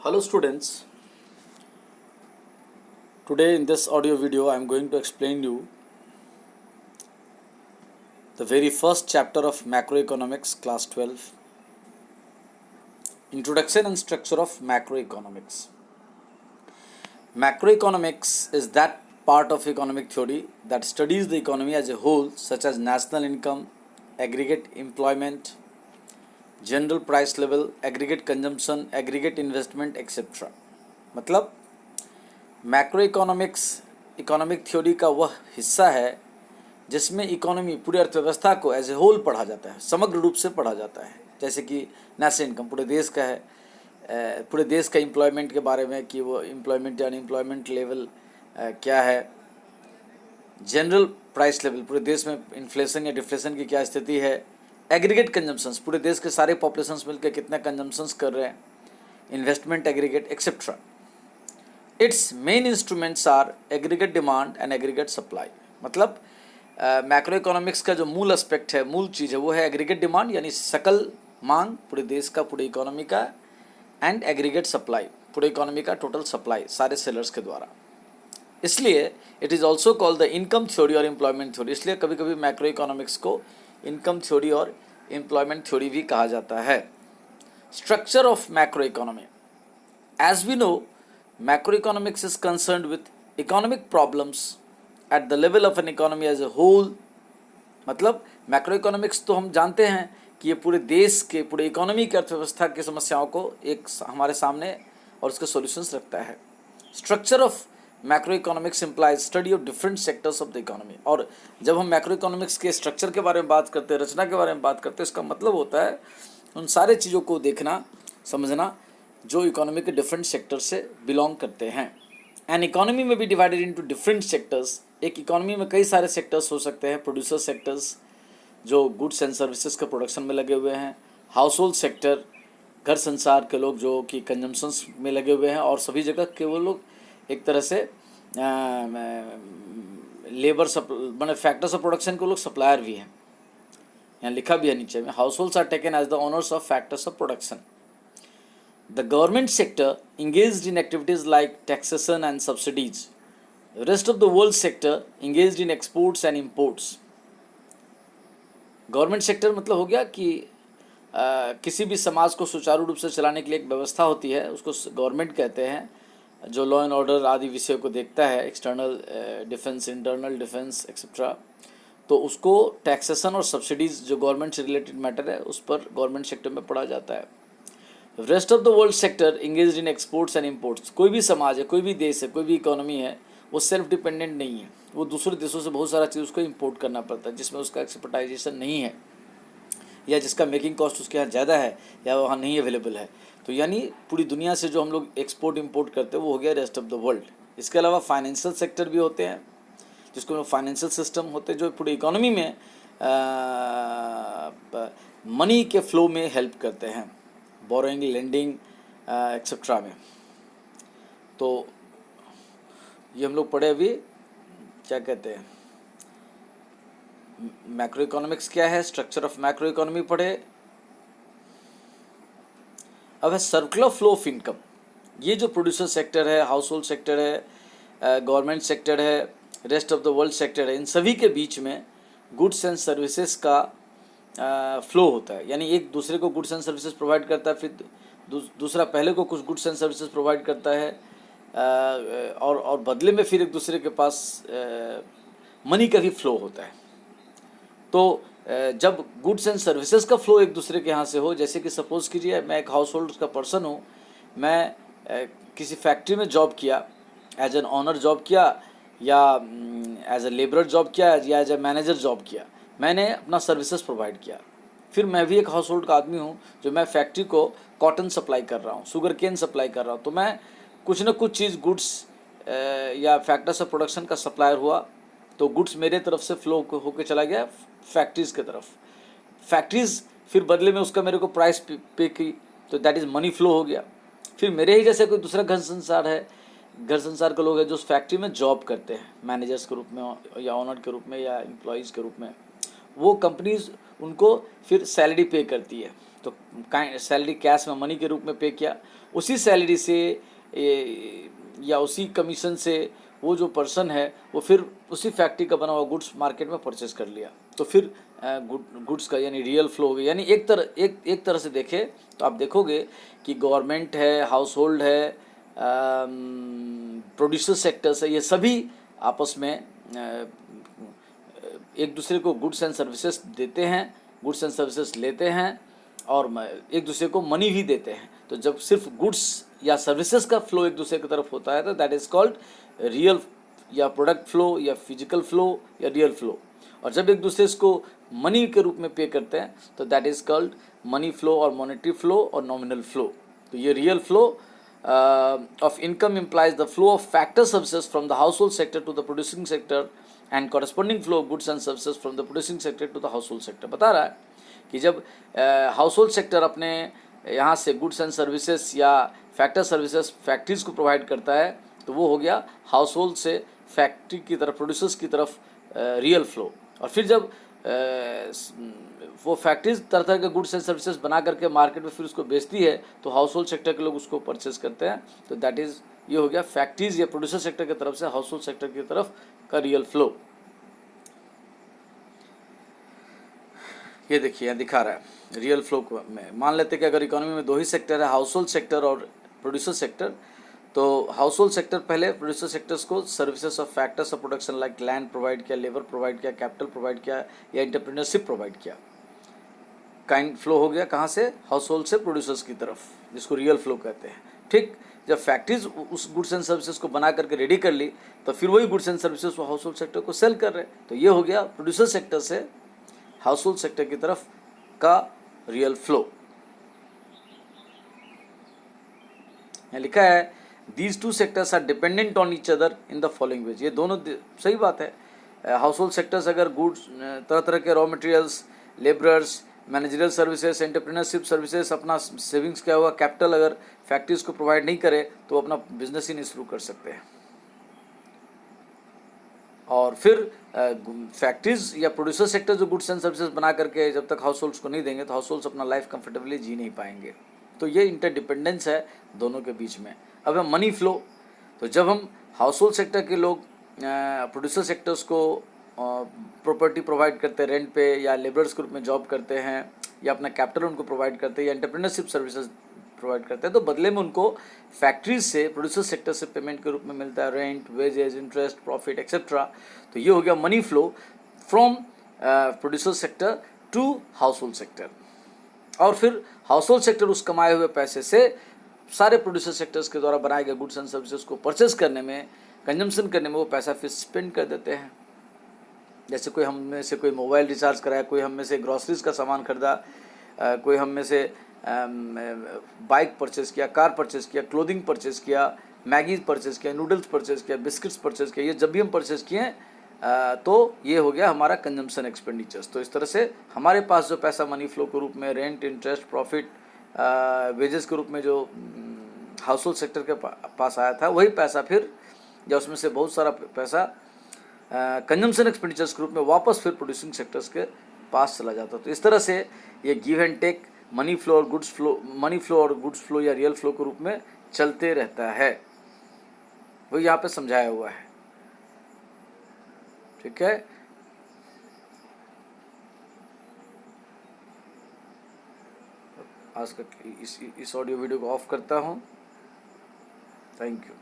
Hello students, today in this audio video I am going to explain you the very first chapter of macroeconomics class 12, introduction and structure of macroeconomics. Macroeconomics is that part of economic theory that studies the economy as a whole, such as national income, aggregate employment, general price level, aggregate consumption, aggregate investment, etc. मतलब macro economic theory का वह हिस्सा है जिसमें economy पूरी अर्थव्यवस्था को as a whole पढ़ा जाता है, समग्र रूप से पढ़ा जाता है। जैसे कि नेशनल इनकम पूरे देश का है, पूरे देश का एम्प्लॉयमेंट के बारे में कि वो एम्प्लॉयमेंट या अनएम्प्लॉयमेंट लेवल क्या है, जनरल प्राइस लेवल पूरे देश में इन्फ्लेशन या डिफ्लेशन की क्या स्थिति है, एग्रीगेट कंजम्पशंस पूरे देश के सारे पॉपुलेशंस मिलकर कितने कंजम्पशंस कर रहे हैं, investment aggregate etcetera. Its main instruments are aggregate demand and aggregate supply. मतलब मैक्रो इकोनॉमिक्स का जो मूल एस्पेक्ट है, मूल चीज़ है, वो है एग्रीगेट डिमांड यानी सकल मांग पूरे देश का, पूरे इकोनॉमी का, एंड एग्रीगेट सप्लाई पूरे इकोनॉमी का टोटल सप्लाई सारे सेलर्स के द्वारा। इसलिए it is also called the income theory और एम्प्लॉयमेंट थ्योरी। इसलिए कभी कभी मैक्रो इकोनॉमिक्स को इनकम थ्योरी और एम्प्लॉयमेंट थ्योरी भी कहा जाता है। Structure of macro economy, as we know macroeconomics is concerned with economic problems at the level of an economy as a whole। मतलब मैक्रोइकोनॉमिक्स तो हम जानते हैं कि ये पूरे देश के, पूरे इकोनॉमी की अर्थव्यवस्था की समस्याओं को एक हमारे सामने और उसके सॉल्यूशंस रखता है। Structure of macroeconomics implies study of different sectors of the economy. और जब हम मैक्रोइकोनॉमिक्स के स्ट्रक्चर के बारे में बात करते हैं, रचना के बारे में बात करते हैं, इसका मतलब होता है उन सारे चीज़ों को देखना, समझना जो इकोनॉमी के डिफरेंट सेक्टर से बिलोंग करते हैं। एन इकोनॉमी में भी डिवाइडेड इनटू डिफरेंट सेक्टर्स। एक इकोनॉमी में कई सारे सेक्टर्स हो सकते हैं। प्रोड्यूसर सेक्टर्स जो गुड्स एंड सर्विसेज के प्रोडक्शन में लगे हुए हैं, हाउस होल्ड सेक्टर घर संसार के लोग जो कि कंजम्पशंस में लगे हुए हैं, और सभी जगह के वो लोग एक तरह से लेबर मैंने फैक्टर्स ऑफ प्रोडक्शन के लोग सप्लायर भी हैं। यहाँ लिखा भी है नीचे में, house holds are taken as the owners of factors of production. The government sector engaged in activities like taxation and subsidies. The rest of the world sector engaged in exports and imports. Government sector मतलब हो गया कि किसी भी समाज को सुचारू रूप से चलाने के लिए एक व्यवस्था होती है, उसको गवर्नमेंट कहते हैं, जो लॉ एंड ऑर्डर आदि विषयों को देखता है, external defence, internal defence etcetera. तो उसको टैक्सेशन और सब्सिडीज़ जो गवर्नमेंट से रिलेटेड मैटर है उस पर गवर्नमेंट सेक्टर में पढ़ा जाता है। Rest of the world sector engage in exports and imports. कोई भी समाज है, कोई भी देश है, कोई भी इकोनॉमी है, वो सेल्फ डिपेंडेंट नहीं है। वो दूसरे देशों से बहुत सारा चीज़ उसको इंपोर्ट करना पड़ता है जिसमें उसका एक्सपोर्टाइजेशन नहीं है, या जिसका मेकिंग कॉस्ट उसके यहाँ ज़्यादा है या वहाँ नहीं अवेलेबल है। तो यानी पूरी दुनिया से जो हम लोग एक्सपोर्ट इम्पोर्ट करते हैं वो हो गया रेस्ट ऑफ द वर्ल्ड। इसके अलावा फाइनेंशियल सेक्टर भी होते हैं, जिसको फाइनेंशियल सिस्टम होते हैं, जो पूरी इकोनॉमी में मनी के फ्लो में हेल्प करते हैं, बोरोइंग, लेंडिंग एक्सेट्रा में। तो ये हम लोग पढ़े अभी, क्या कहते हैं, मैक्रो इकोनॉमिक्स क्या है, स्ट्रक्चर ऑफ मैक्रो इकोनॉमी पढ़े। अब है सर्कुलर फ्लो ऑफ इनकम। ये जो प्रोड्यूसर सेक्टर है, हाउस होल्ड सेक्टर है, गवर्नमेंट सेक्टर है, rest of the world sector है, इन सभी के बीच में गुड्स एंड सर्विसेज का फ्लो होता है। यानी एक दूसरे को गुड्स एंड सर्विसेज प्रोवाइड करता है, फिर दूसरा पहले को कुछ गुड्स एंड सर्विसेज प्रोवाइड करता है, और बदले में फिर एक दूसरे के पास मनी का भी फ्लो होता है। तो जब गुड्स एंड सर्विसेज का फ्लो एक दूसरे के यहाँ से हो, जैसे कि सपोज़ कीजिए मैं एक हाउस होल्ड का पर्सन हूँ, मैं किसी फैक्ट्री में जॉब किया, एज एन ऑनर जॉब किया, या एज ए लेबरर जॉब किया, या एज ए मैनेजर जॉब किया, मैंने अपना सर्विसेज प्रोवाइड किया। फिर मैं भी एक हाउस होल्ड का आदमी हूँ जो मैं फैक्ट्री को कॉटन सप्लाई कर रहा हूँ, शुगर केन सप्लाई कर रहा हूँ। तो मैं कुछ ना कुछ चीज़ गुड्स या फैक्टर्स ऑफ प्रोडक्शन का सप्लायर हुआ, तो गुड्स मेरे तरफ से फ्लो होकर चला गया फैक्ट्रीज़ की तरफ। फैक्ट्रीज़ फिर बदले में उसका मेरे को प्राइस पे की, तो दैट इज़ मनी फ्लो हो गया। फिर मेरे ही जैसे कोई दूसरा घर संसार है, घर संसार के लोग हैं जो उस फैक्ट्री में जॉब करते हैं, मैनेजर्स के रूप में या ऑनर के रूप में या एम्प्लॉयज़ के रूप में। वो कंपनीज उनको फिर सैलरी पे करती है, तो सैलरी कैश में मनी के रूप में पे किया, उसी सैलरी से या उसी कमीशन से वो जो पर्सन है वो फिर उसी फैक्ट्री का बना हुआ गुड्स मार्केट में परचेज कर लिया, तो फिर गुड्स का यानी रियल फ्लो हो गया। यानी एक तरह से देखें तो आप देखोगे कि गवर्नमेंट है, हाउस होल्ड है, प्रोड्यूसर सेक्टर्स है, ये सभी आपस में एक दूसरे को गुड्स एंड सर्विसेज देते हैं, गुड्स एंड सर्विसेज लेते हैं और एक दूसरे को मनी भी देते हैं। तो जब सिर्फ गुड्स या सर्विसेज का फ्लो एक दूसरे की तरफ होता है तो दैट इज़ कॉल्ड रियल या प्रोडक्ट फ्लो या फिजिकल फ्लो या रियल फ्लो। और जब एक दूसरे को मनी के रूप में पे करते हैं तो that is called money flow और मॉनेटरी फ्लो और नॉमिनल फ्लो। तो ये real flow of income implies the flow of factor services from the household sector to the producing sector and corresponding flow of goods and services from the producing sector to the household sector। बता रहा है कि जब household sector अपने यहाँ से goods and services या factor services factories को प्रोवाइड करता है तो वो हो गया हाउसहोल्ड से फैक्ट्री की तरफ, प्रोड्यूसर्स की तरफ रियल फ्लो। और फिर जब वो फैक्ट्रीज तरह तरह के गुड्स एंड सर्विसेज बना करके मार्केट में फिर उसको बेचती है तो हाउस होल्ड सेक्टर के लोग उसको परचेज करते हैं। तो दैट इज़ ये हो गया फैक्ट्रीज या प्रोड्यूसर सेक्टर की तरफ से हाउस होल्ड सेक्टर की तरफ का रियल फ्लो। ये देखिए यहाँ दिखा रहा है रियल फ्लो को। मान लेते हैं कि अगर इकोनॉमी में दो ही सेक्टर है, हाउस होल्ड सेक्टर और प्रोड्यूसर सेक्टर, तो हाउस होल्ड सेक्टर पहले प्रोड्यूसर सेक्टर्स को services of factors of production like land provide किया, लेबर प्रोवाइड किया, कैपिटल प्रोवाइड किया या एंटरप्रेन्योरशिप प्रोवाइड किया। काइंड फ्लो हो गया कहाँ से, हाउस होल्ड से प्रोड्यूसर्स की तरफ, जिसको रियल फ्लो कहते हैं। ठीक, जब फैक्ट्रीज उस गुड्स एंड सर्विसेज को बना करके रेडी कर ली तो फिर वही गुड्स एंड सर्विसेज वो हाउस होल्ड सेक्टर को सेल कर रहे, तो ये हो गया प्रोड्यूसर सेक्टर से हाउस होल्ड सेक्टर की तरफ का रियल फ्लो। लिखा है these two sectors are dependent on each other in the following ways. ये दोनों सही बात है। हाउस होल्ड सेक्टर्स अगर गुड्स तरह तरह के raw materials, labourers, managerial services, entrepreneurship services, अपना सेविंग्स क्या हुआ, कैपिटल अगर फैक्ट्रीज को प्रोवाइड नहीं करे तो अपना बिजनेस ही नहीं शुरू कर सकते हैं। और फिर फैक्ट्रीज या प्रोड्यूसर सेक्टर जो गुड्स एंड सर्विसेज बना करके जब तक हाउस होल्ड्स को नहीं देंगे तो हाउस होल्ड्स अपना लाइफ कंफर्टेबली जी नहीं पाएंगे। तो ये इंटरडिपेंडेंस है दोनों के बीच में। अब है मनी फ्लो। तो जब हम हाउस होल्ड सेक्टर के लोग प्रोड्यूसर सेक्टर्स को प्रॉपर्टी प्रोवाइड करते हैं रेंट पे, या लेबर्स के रूप में जॉब करते हैं, या अपना कैपिटल उनको प्रोवाइड करते हैं, या एंटरप्रेन्योरशिप सर्विसेज प्रोवाइड करते हैं, तो बदले में उनको फैक्ट्रीज से, प्रोड्यूसर सेक्टर से पेमेंट के रूप में मिलता है rent, wages, interest, profit etcetera. तो ये हो गया money flow from producer sector to house hold sector. और फिर हाउस होल्ड सेक्टर उस कमाए हुए पैसे से सारे प्रोड्यूसर सेक्टर्स के द्वारा बनाए गए गुड्स एंड सर्विसेज को परचेज करने में, कंजम्पशन करने में वो पैसा फिर स्पेंड कर देते हैं। जैसे कोई हम में से कोई मोबाइल रिचार्ज कराया, कोई हम में से ग्रॉसरीज का सामान खरीदा, कोई हम में से बाइक परचेज किया, कार परचेज किया, क्लोथिंग परचेज किया, मैगी परचेज किया, नूडल्स परचेज किया, बिस्किट्स परचेज किया, ये जब भी हम परचेज किए तो ये हो गया हमारा कंजम्पशन एक्सपेंडिचर्स। तो इस तरह से हमारे पास जो पैसा मनी फ्लो के रूप में रेंट, इंटरेस्ट, प्रॉफिट, वेजेस के रूप में जो हाउस होल्ड सेक्टर के पास आया था, वही पैसा फिर या उसमें से बहुत सारा पैसा कंजम्पशन एक्सपेंडिचर्स के रूप में वापस फिर प्रोड्यूसिंग सेक्टर्स के पास चला जाता। तो इस तरह से ये give and take money flow और गुड्स फ्लो या रियल फ्लो के रूप में चलते रहता है। वो यहाँ पे समझाया हुआ है। ठीक है, आज का इस ऑडियो वीडियो को ऑफ करता हूँ। Thank you.